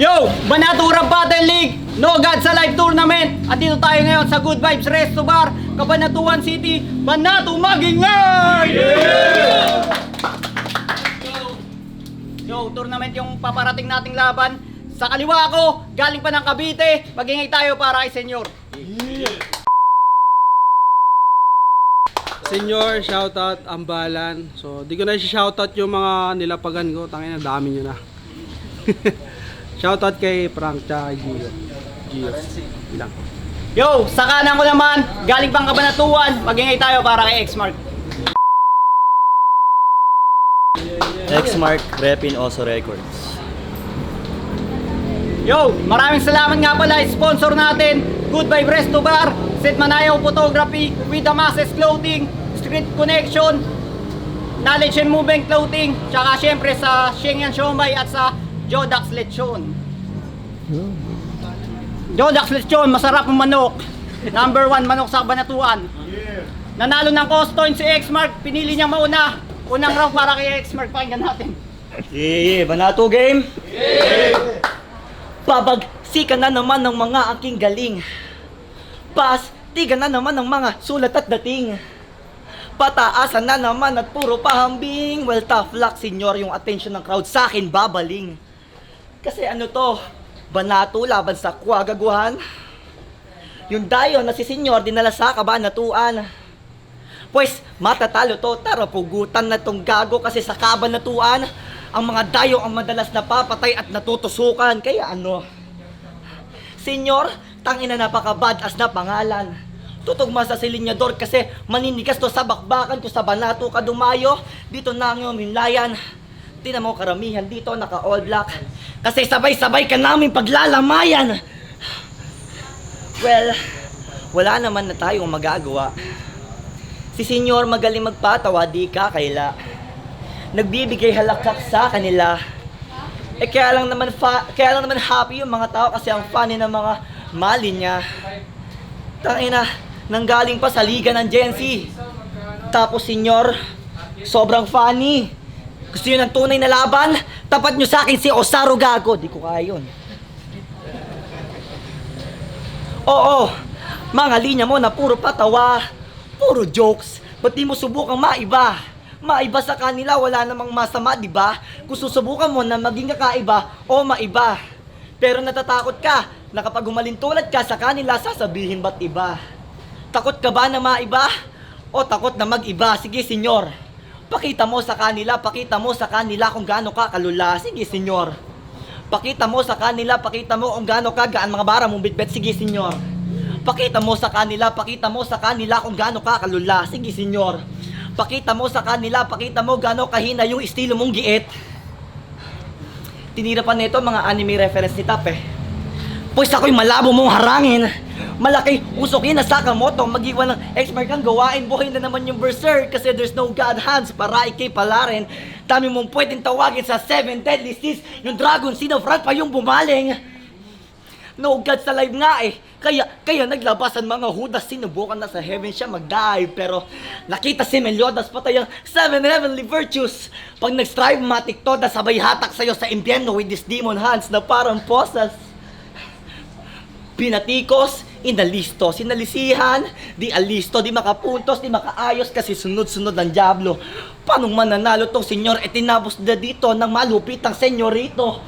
Yo! Banatura Battle League! No God sa live tournament! At dito tayo ngayon sa Good Vibes Resto Bar, Cabanatuan City, Banato Magingay! Yeah! Yo, tournament yung paparating nating laban. Sa kaliwa ko, galing pa ng Cavite, magingay tayo para kay Senyor. Yeah. Senyor, shoutout, Ambalan. So, di ko na shoutout yung mga nilapagan ko. Tangina, dami nyo na. Shoutout kay Frank tsaka kay Gio. Ilang. Yo, sa kanan ko naman, galing pang Cabanatuan, magingay tayo para kay Xmark. Xmark, Repin Oso Records. Yo, maraming salamat nga pala, sponsor natin, Good Vibe Resto Bar, Sid Manayaw Photography, With the Masses Clothing, Street Connection, Knowledge and Movement Clothing, tsaka syempre sa Sheng Yan Siomai at sa Jodax Lechon. Jodax Lechon, masarap ang manok. Number 1 manok sa Cabanatuan. Nanalo ng costoin si Xmark, pinili niya mauna. Unang round para kay Xmark, pakinggan natin. Yeah, Banato game? Yeah! Pabagsikan na naman ng mga aking galing. Pastigan na naman ng mga sulat at dating. Pataasan na naman at puro pahambing. Well, tough luck, senyor, yung attention ng crowd sa akin babaling. Kasi ano to, Banato laban sa Kuwagaguhan. Yung dayo na si senyor dinala sa Cabanatuan. Pues matatalo to, tara pugutan na tong gago kasi sa Cabanatuan ang mga dayo ang madalas napapatay at natutusukan. Kaya ano, senyor, tangina napaka-badass na pangalan. Tutugma sa silinyador kasi maninigas to sa bakbakan ko sa Banato ka dumayo. Dito na ang minlayan. Tingnan mo karamihan dito naka all black. Kasi sabay-sabay ka namin paglalamayan. Well, wala naman na tayong magagawa. Si senyor magaling magpatawa, di ka kaila. Nagbibigay halakak sa kanila. Kaya lang naman happy yung mga tao kasi ang funny ng mga mali niya. Tangina, nanggaling pa sa liga ng Gen Z. Tapos senyor, sobrang funny. Gusto nyo ng tunay na laban? Tapat nyo sa akin si Osaru Gago. Di ko kaya yun. Oo, mga linya mo na puro patawa, puro jokes. Ba't di mo subukang maiba? Maiba sa kanila, wala namang masama, di ba? Kung susubukan mo na maging kakaiba o maiba. Pero natatakot ka na kapag humalintulad ka sa kanila, sasabihin ba't iba? Takot ka ba na maiba? O takot na mag-iba? Sige, senyor. Pakita mo sa kanila kung gaano ka kalula. Sige, senyor. Pakita mo sa kanila, pakita mo kung gaano ka gaan mga bara mong bitbit. Sige, senyor. Pakita mo sa kanila kung gaano ka kalula. Sige, senyor. Pakita mo gaano kahina yung estilo mong giit. Tinira pa nito mga anime reference ni Tap eh. Pues ako'y malabo mong harangin. Malaki usokin na Sakamoto. Mag-iwan ng Xmark kang gawain. Buhay na naman yung berserk kasi there's no God hands para ikay palarin. Dami mong pwedeng tawagin sa 7 deadly sins. Yung dragon sinofront pa yung bumaling. No God sa live nga eh. Kaya naglabasan mga Judas. Sinubukan na sa heaven siya mag-dive. Pero nakita si Meliodas patay ang 7 heavenly virtues. Pag nag-strive matik to na sabay hatak sa'yo sa impyerno with these demon hands na parang posas. Pinatikos, inalisto, sinalisihan, di alisto, di makapuntos, di makaayos kasi sunod-sunod ng Diablo. Paano mananalo tong senyor? Tinapos na dito ng malupitang senyorito.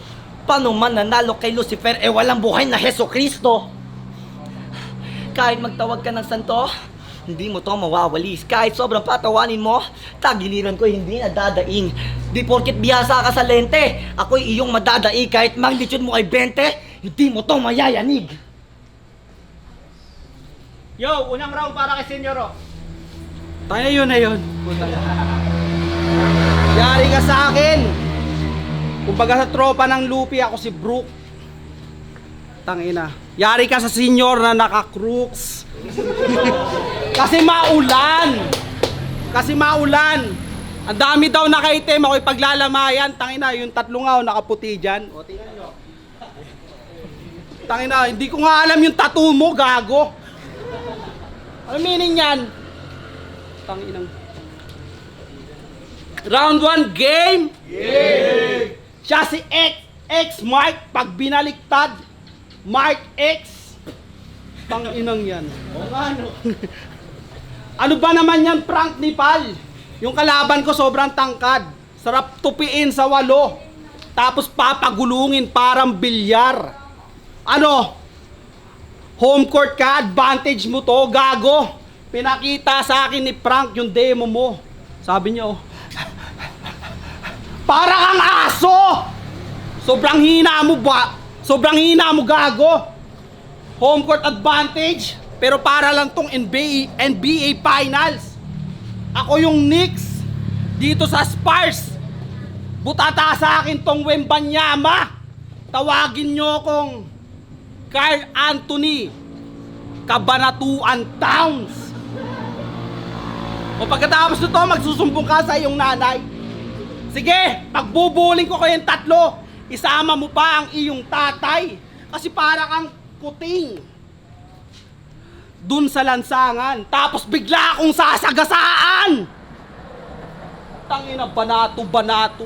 Paano mananalo kay Lucifer? Walang buhay na Heso Kristo. Kahit magtawag ka ng santo, hindi mo to mawawalis. Kahit sobrang patawanin mo, tagiliran ko hindi nadadaing. Di porket biyasa ka sa lente, ako'y iyong madadai. Kahit magnitude mo ay 20, hindi mo to mayayanig. Yo, unang round para kay Senyor. Tayo yun na yun. Yari ka sa akin. Kumbaga sa tropa ng Lupi, ako si Brook. Tangina. Yari ka sa senyor na naka-crooks. Kasi maulan. Ang dami daw nakaitim, ako'y paglalamayan. Tangina, yung tatlong nga nakaputi dyan. O, tingnan nyo. Tangina, hindi ko nga alam yung tattoo mo, gago. Ano meaning yan? Tanginang. Round 1 game. Siya si X Mark, pag binaliktad, Mark X. Tanginang yan. O nga, no? Ano ba naman yan, prank ni Pal? Yung kalaban ko sobrang tangkad. Sarap tupiin sa 8. Tapos papagulungin parang bilyar. Ano? Home court ka, advantage mo to, gago. Pinakita sa akin ni Frank yung demo mo. Sabi niya, oh, para kang aso! Sobrang hina mo ba? Sobrang hina mo, gago. Home court advantage, pero para lang tong NBA Finals. Ako yung Knicks dito sa Spurs. Butata sa akin tong Wembanyama. Tawagin nyo kong Carl Anthony Cabanatuan Towns. O pagkatapos nito, magsusumbong ka sa iyong nanay. Sige, pagbubuling ko kayong 3, isama mo pa ang iyong tatay. Kasi para kang kuting dun sa lansangan. Tapos bigla akong sasagasaan. Tangina, banato.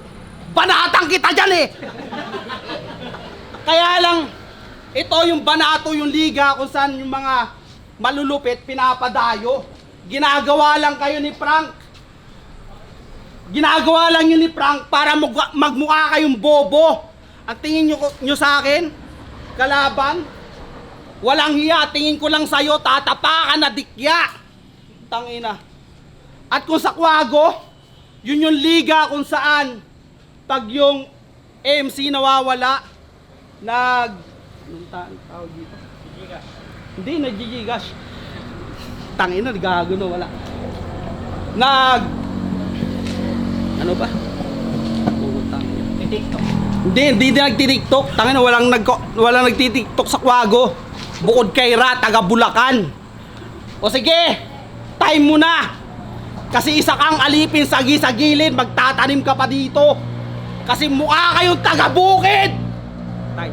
Banatang kita dyan eh. Kaya lang, ito yung banato, yung liga kung saan yung mga malulupit pinapadayo. Ginagawa lang kayo ni Frank. Ginagawa lang yun ni Frank para magmukha kayong bobo. Ang tingin nyo sa akin, kalaban, walang hiya. Tingin ko lang sa'yo, tatapakan na dikya. Tangina. At kung sa Quago, yun yung liga kung saan pag yung MC nawawala, anong tawag dito? Hindi, naggigigas. Tangina, gago na, wala. Ano ba? TikTok. Hindi nagti-TikTok. Tangina, walang nagti-TikTok sa Quago. Bukod kay Ra, taga Bulacan. O sige, time mo na. Kasi isa kang alipin sa gilid, magtatanim ka pa dito. Kasi mukha kayong taga bukid. Tay.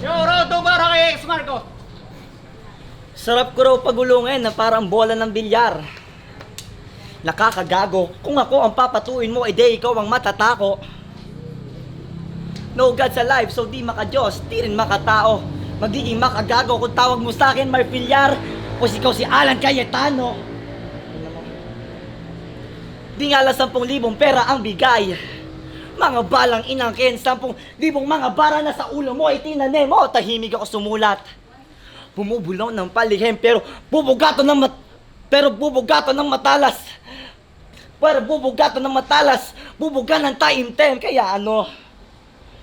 Yo, Rodo para kay X Marco. Sarap ko raw pagulungin na parang bola ng bilyar. Nakakagago. Kung ako ang papatuin mo, edi ikaw ang matatako. No God sa life, so di maka-Diyos, di rin makatao. Magiging makagago kung tawag mo sa akin Marfiliar o ikaw si Alan Cayetano. Di nga lang 10,000 pera ang bigay. Mga balang inangkin, 10,000 mga bara na sa ulo mo, itinanim mo, tahimik ako sumulat. Bumubulong ng palihim, pero bubugato ng matalas. Pero bubugato ng matalas, bubuga ng taimtem, kaya ano?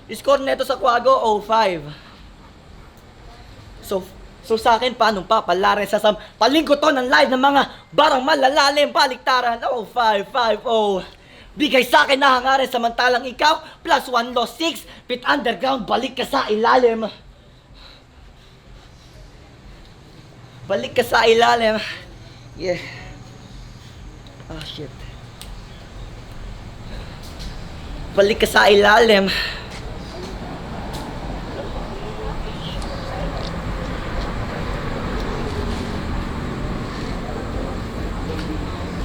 Score neto sa Quago, 0-5. So sa akin, paano papalarin sa paling ko to ng live ng mga barang malalalim, baliktaran, 0-5-5-0. Bigay sa akin na hangarin samantalang ikaw, +1 loss 6, pit underground, balik ka sa ilalim. Balik ka sa ilalim. Yeah. Ah, shit. Balik ka sa ilalim.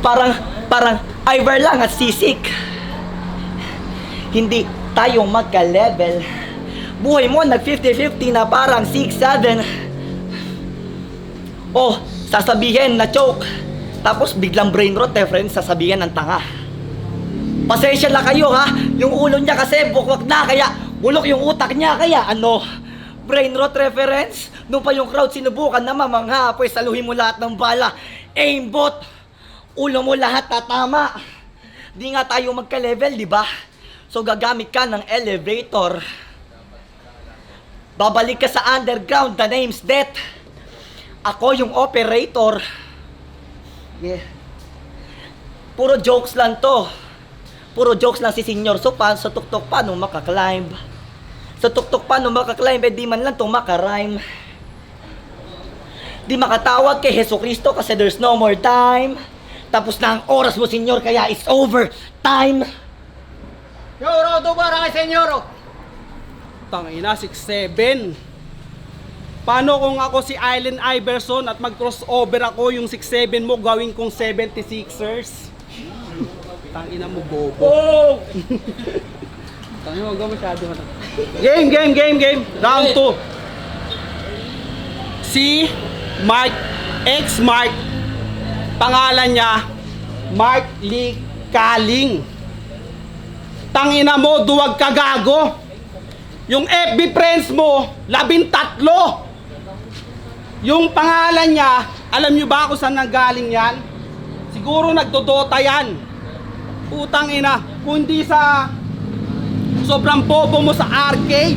Parang Ivar lang at sisik. Hindi tayo magka-level. Buhay mo nag 50-50 na parang 6-7. Oh, sasabihin na choke. Tapos biglang brain rot, friend, sasabihin ng tanga. Pasensya lang kayo ha. Yung ulo niya kasi bukwak na, kaya bulok yung utak niya, kaya ano? Brain rot reference. Nung pa yung crowd sinubukan na mamangha, pues saluhin mo lahat ng bala. Aimbot. Ulo mo lahat tatama. Di nga tayo magka-level, di ba? So gagamit ka ng elevator. Babalik ka sa underground, the name's death. Ako yung operator. Yeah. Puro jokes lang to. Puro jokes lang si Senyor. So sa tuktok paano makaklimb? Sa tuktok paano makaklimb? Eh di man lang to makarhyme. Di makatawag kay Heso Kristo kasi there's no more time. Tapos na ang oras mo, Senyor, kaya it's over time. Yo, Rodo para kay Senyoro. Tangina, 6'7". Paano kung ako si Allen Iverson at mag-crossover ako yung 6'7 mo, gawin kong 76ers? Tangina mo, bobo. Oh! Game. Round 2. Si Mark, ex-Mark, pangalan niya, Mark Lee Kaling. Tangina mo, duwag ka gago. Yung FB friends mo, 13. Yung pangalan niya, alam nyo ba kung saan nanggaling yan? Siguro nagdodota yan. Putang ina, kundi sa sobrang bobo mo sa arcade.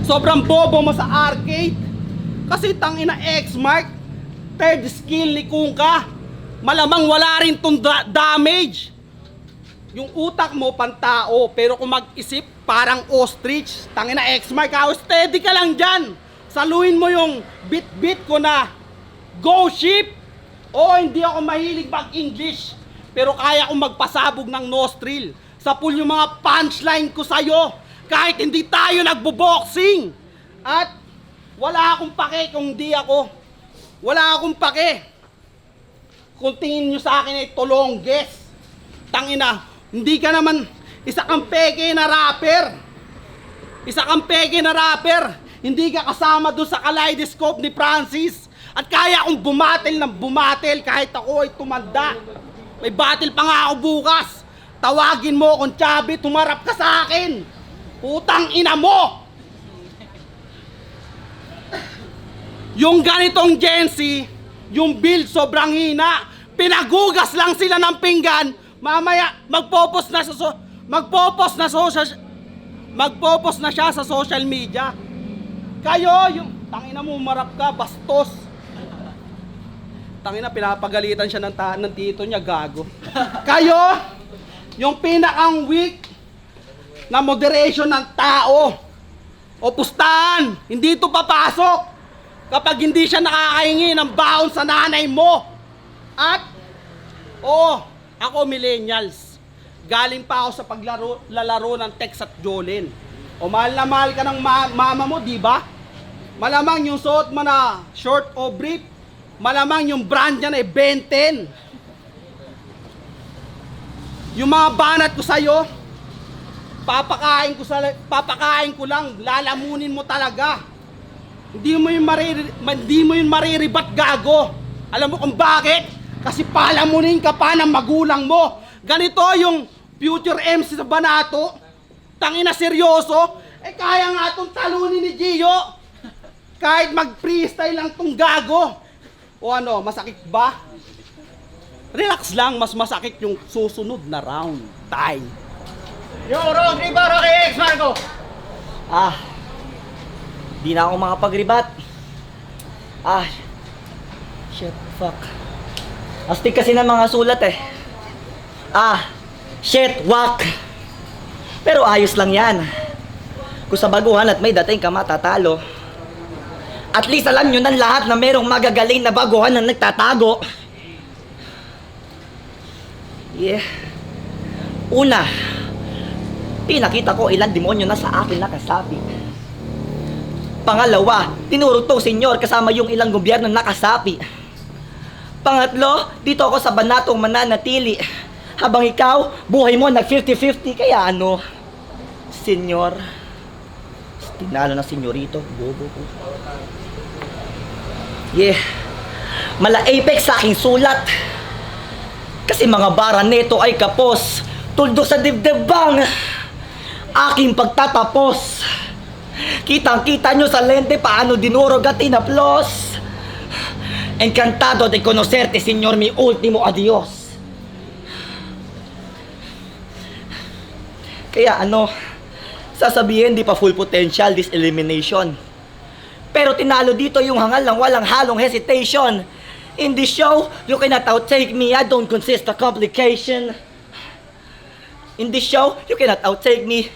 Sobrang bobo mo sa arcade. Kasi tangina ex-Mark, third skill ni Kungka. Malamang wala rin tong damage. Yung utak mo pantao, pero kung mag-isip parang ostrich. Tangina ex-Mark, steady ka lang dyan. Saluhin mo yung bit-bit ko na go ship. O hindi ako mahilig mag-English, pero kaya kong magpasabog ng nostril. Sa pool yung mga punchline ko sa'yo, kahit hindi tayo nagbo-boxing. At wala akong pake kung di ako. Wala akong pake kung tingin nyo sa akin ay tulongges. Tangina, hindi ka naman isa kang peke na rapper. Isa kang peke na rapper. Hindi ka kasama doon sa kaleidoscope ni Francis. At kaya akong bumatel kahit ako ay tumanda. May battle pa nga ako bukas. Tawagin mo kung Chabi, tumarap ka sa akin. Putang ina mo! Yung ganitong Gen Z, yung build sobrang hina. Pinagugas lang sila ng pinggan. Mamaya magpo-post na siya sa social media. Kayo, yung tangina mo, marap ka, bastos. Tangina, pinapagalitan siya ng tito niya, gago. Kayo, yung pinakang weak na moderation ng tao. O pustahan, hindi ito papasok kapag hindi siya nakakahingi ng baon sa nanay mo. At, ako millennials. Galing pa ako sa paglalaro ng Tex at Jolene. O mahal na mahal ka ng mama mo, di ba? Malamang yung suot mo na short o brief, malamang yung brand niya na Benten. Yung mga banat ko sa'yo, papakain ko lang, lalamunin mo talaga. Hindi mo yung mariribat, gago. Alam mo kung bakit? Kasi palamunin ka pa ng magulang mo. Ganito yung future MC sa Banato. Tangina seryoso. Kaya nga itong talunin ni Gio. Kahit mag-freestyle lang tong gago. O ano, masakit ba? Relax lang, mas masakit yung susunod na round. Time. Yung round 3 para kay ex-Marco. Di na ako makapag-rebat. Shit, fuck. Astig kasi ng mga sulat eh. Shit, whack. Pero ayos lang yan. Kung sa baguhan at may dating ka matatalo, at least alam nyo ng lahat na merong magagaling na baguhan na nagtatago. Yeah. Una, pinakita ko ilang demonyo na sa akin nakasapi. Pangalawa, tinuro to senyor kasama yung ilang gobyerno nakasapi. Pangatlo, dito ako sa Banatong mananatili. Habang ikaw, buhay mo nag 50-50, kaya ano, senyor. Tinalo na senyorito, bobo ko. Yeah, mala apex sa aking sulat. Kasi mga bara neto ay kapos. Tuldok sa dibdibang aking pagtatapos. Kitang-kita nyo sa lente paano dinurog at inaplos. Encantado de conocerte, señor, mi último adios. Kaya ano, sasabihin di pa full potential this elimination. Pero tinalo dito yung hangal lang walang halong hesitation. In this show, you cannot outtake me, I don't consist of complication. In this show, you cannot outtake me.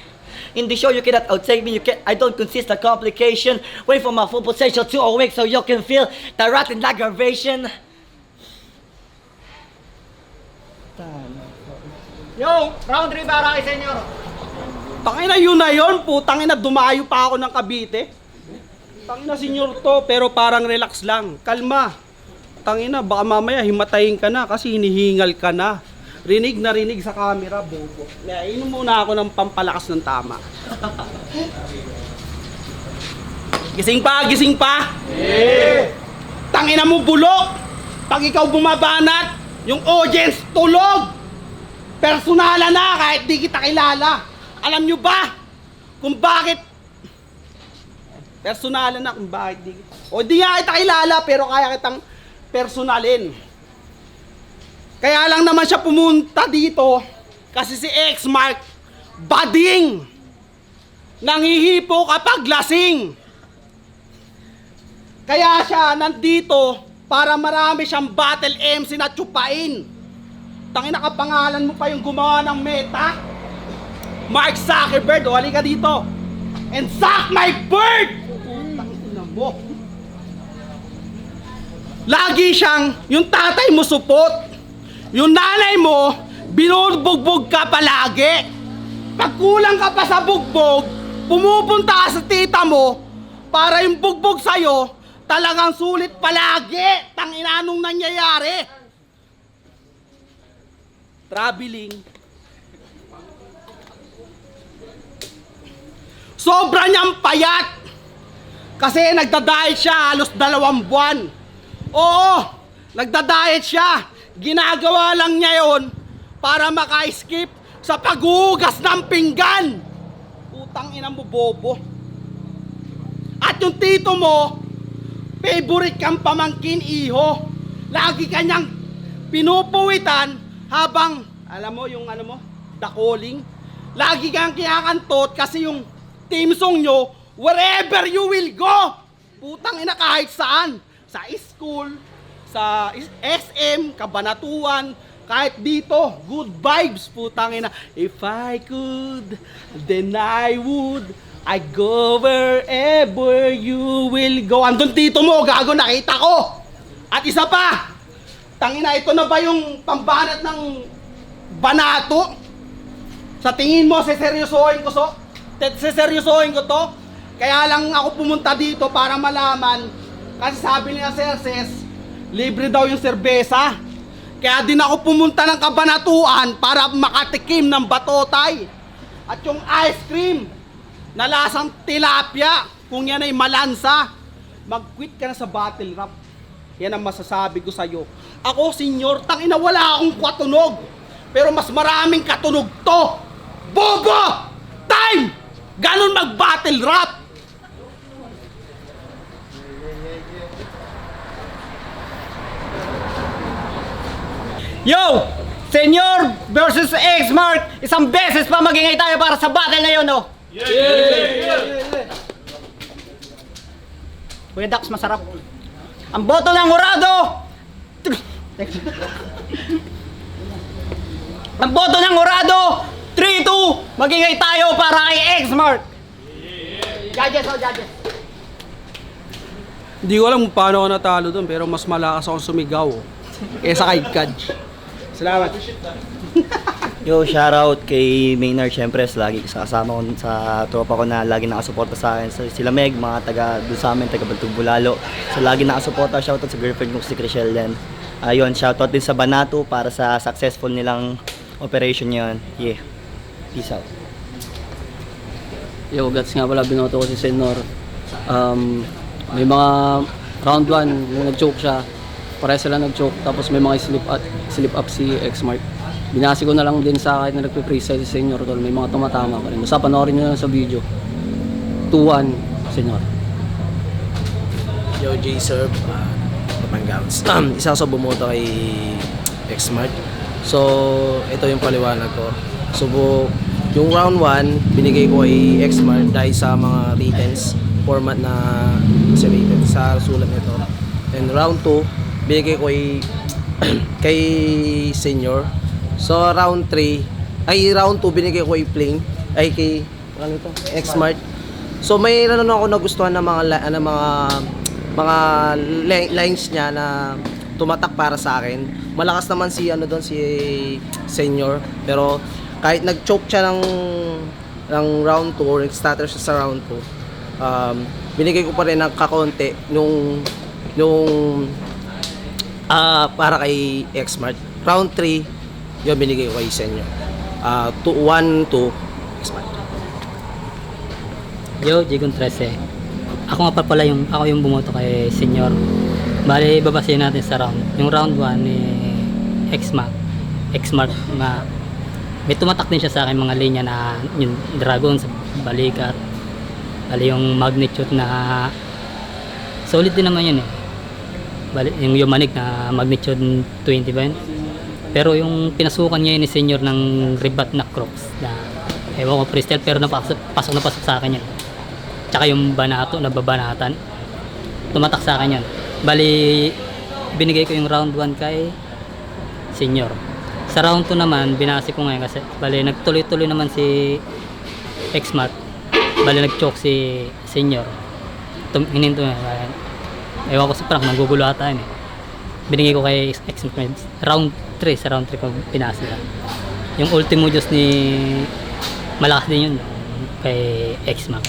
In this show, you cannot outtake me, I don't consist of complication. Wait for my full potential to awake so you can feel the rotten aggravation. Yung round 3 para kay senyor. Tangina yun na yun, putangina dumayo pa ako ng Cavite. Tangina senyor to, pero parang relax lang. Kalma. Tangina, baka mamaya himatayin ka na kasi hinihingal ka na. Rinig na rinig sa camera, bobo. Inom muna ako ng pampalakas ng tama. Gising pa, gising pa! Tangina mo bulok! Pag ikaw bumabanat, yung audience tulog! Personala na kahit di kita kilala. Alam nyo ba kung bakit? Personala na kung bakit di kita. O di nga kita kilala pero kaya kitang personalin. Kaya lang naman siya pumunta dito kasi si X-Mark bading nanghihipo kapag lasing. Kaya siya nandito para marami siyang battle MC na tsupain. Tangina ka, pangalan mo pa yung gumawa ng Meta? Mark Zuckerberg, o halika dito. And suck my bird! Tangina mo. Lagi siyang, yung tatay mo supot. Yung nanay mo, binubugbog ka palagi. Pag kulang ka pa sa bugbog, pumupunta ka sa tita mo para yung bugbog sa'yo, talagang sulit palagi. Tangina, anong nangyayari? Traveling. Sobra niyang payat. Kasi nagda-diet siya halos 2 buwan. Oo, nagda-diet siya. Ginagawa lang niya yon para maka-skip sa paghugas ng pinggan. Putang ina mo, bobo. At yung tito mo, favorite kang pamangkin, iho. Lagi kanyang pinupuwitan habang, alam mo, yung ano mo, the calling. Lagi kang kinakantot kasi yung team song nyo, wherever you will go. Putang ina, kahit saan. Sa school, sa SM, Kabanatuan, kahit dito, good vibes, putang ina. If I could, then I would. I go wherever you will go. Andun tito mo, gago, nakita ko. At isa pa, tangina, ito na ba yung pambanat ng banato? Sa tingin mo, seseryosohin ko ko to? Kaya lang ako pumunta dito para malaman, kasi sabi niya Sir Ses, libre daw yung serbesa. Kaya din ako pumunta ng Kabanatuan para makatikim ng batotay. At yung ice cream na lasang tilapia, kung yan ay malansa, mag-quit ka na sa battle rap. Yan ang masasabi ko sa'yo. Ako, senyor, tangina, wala akong katunog. Pero mas maraming katunog to. Bobo! Time! Ganon mag-battle rap! Yo! Senyor versus X-Mark! Isang beses pa magingay tayo para sa battle na yun, oh! Kuya Dax, masarap. Ang boto ng Horado! Ang boto ng Horado! 3-2! Magingay tayo para kay X-Mark! Judges, oh, judges! Hindi ko alam kung paano ako natalo doon, pero mas malakas ako sumigaw kaysa kay Kaj. Salamat. Yo, shoutout kay Maynard, syempre, lagi kasama ko sa tropa ko na lagi nakasuporta sa akin. Sila Meg, mga taga doon sa amin, taga Bantog Bulalo. So lagi nakasuporta, shoutout sa girlfriend ko si Chriselle din. Ayun, shoutout din sa Banato para sa successful nilang operation yun. Yeah. Peace out. Yo, Gats nga pala, binoto ko si Senor. May mga round 1, yung nag-choke siya. Pareha sila nag-choke, tapos may mga slip up si X-Mark. Binasi ko na lang din sa kahit na nagpe-freestyle si Senyor tol, may mga tumatama pa rin. Basta panoorin nyo lang sa video. 2-1, Senyor. Yo, J-Serve, Papanggams. Isa ako sa bumoto kay X-Mark. So, ito yung paliwanag ko. So, yung round 1, binigay ko kay X-Mark dahil sa mga writtens, format na sa written, sa sulat nito. And round 2, binigay ko kay Senyor. So, round 3, round 2, binigay ko kay Plain, kay X-Smart. So, may ako nagustuhan ng mga lines niya na tumatak para sa akin. Malakas naman si si Senyor, pero kahit nag-choke siya ng round 2 or nag-stutter siya sa round 2, binigay ko pa rin ng kakonti nung para kay X-Smart. Round 3, Yun, binigay ko kay Senior. 1-2, X-Smart. Yo, Jigon 13. Ako nga pa pala ako yung bumoto kay Senior. Bali, babasahin natin sa round. Yung round 1 ni X-Smart na may tumatak din siya sa akin mga linya na yung dragon sa balikat. Bali yung magnitude na solid din naman yun eh. Bali, yung Yumanig na magnitude 20 ba yun? Pero yung pinasukan niya yun ni Senior ng rebat na crocs na ewan ko crystal pero pasok sa akin yun. Tsaka yung banato na babanatan tumatak sa akin yun. Bali binigay ko yung round 1 kay Senior. Sa round 2 naman binasi ko ngayon kasi bali nagtuloy-tuloy naman si X-Smart. Bali nag-choke si Senior. Hininto na ewan ko sa prank nagugulo ata yun eh. Binigay ko kay X-Smart round 3 sa round 3 ko pinasi lang. Yung ultimo just ni malakas din yun kay X-Smart.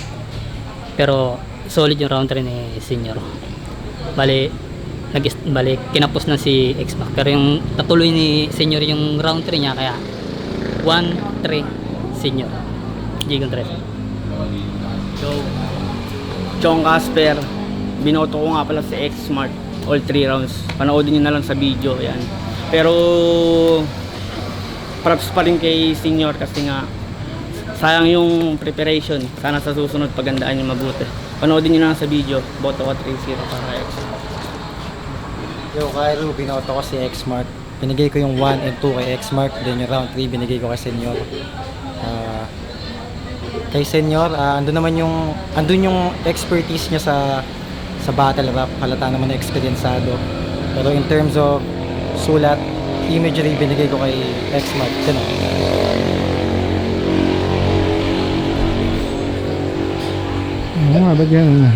Pero solid yung round 3 ni Senior. Bali kinapos na si X-Mac. Pero yung natuloy ni Senior yung round 3 niya kaya 1-3 Senior. Jigon 13. So, Chong Casper, binoto ko nga pala si X-Smart all 3 rounds. Panoodin nyo na lang sa video, yan. Pero, props pa rin kay Senior kasi nga, sayang yung preparation. Sana sa susunod pagandaan nyo mabuti. Panoodin nyo na lang sa video, boto ko 3-0 para X. Yo, Cairo, binoto ko si X-Smart. Binigay ko yung 1 and 2 kay X-Smart. Then yung round 3, binigay ko kay Senior. Kay Senior, andun yung expertise niya sa battle rap. Halata naman na experienceado. Pero in terms of sulat, imagery, binigay ko kay X-Smart. Ganun. Oo nga, ba't yan?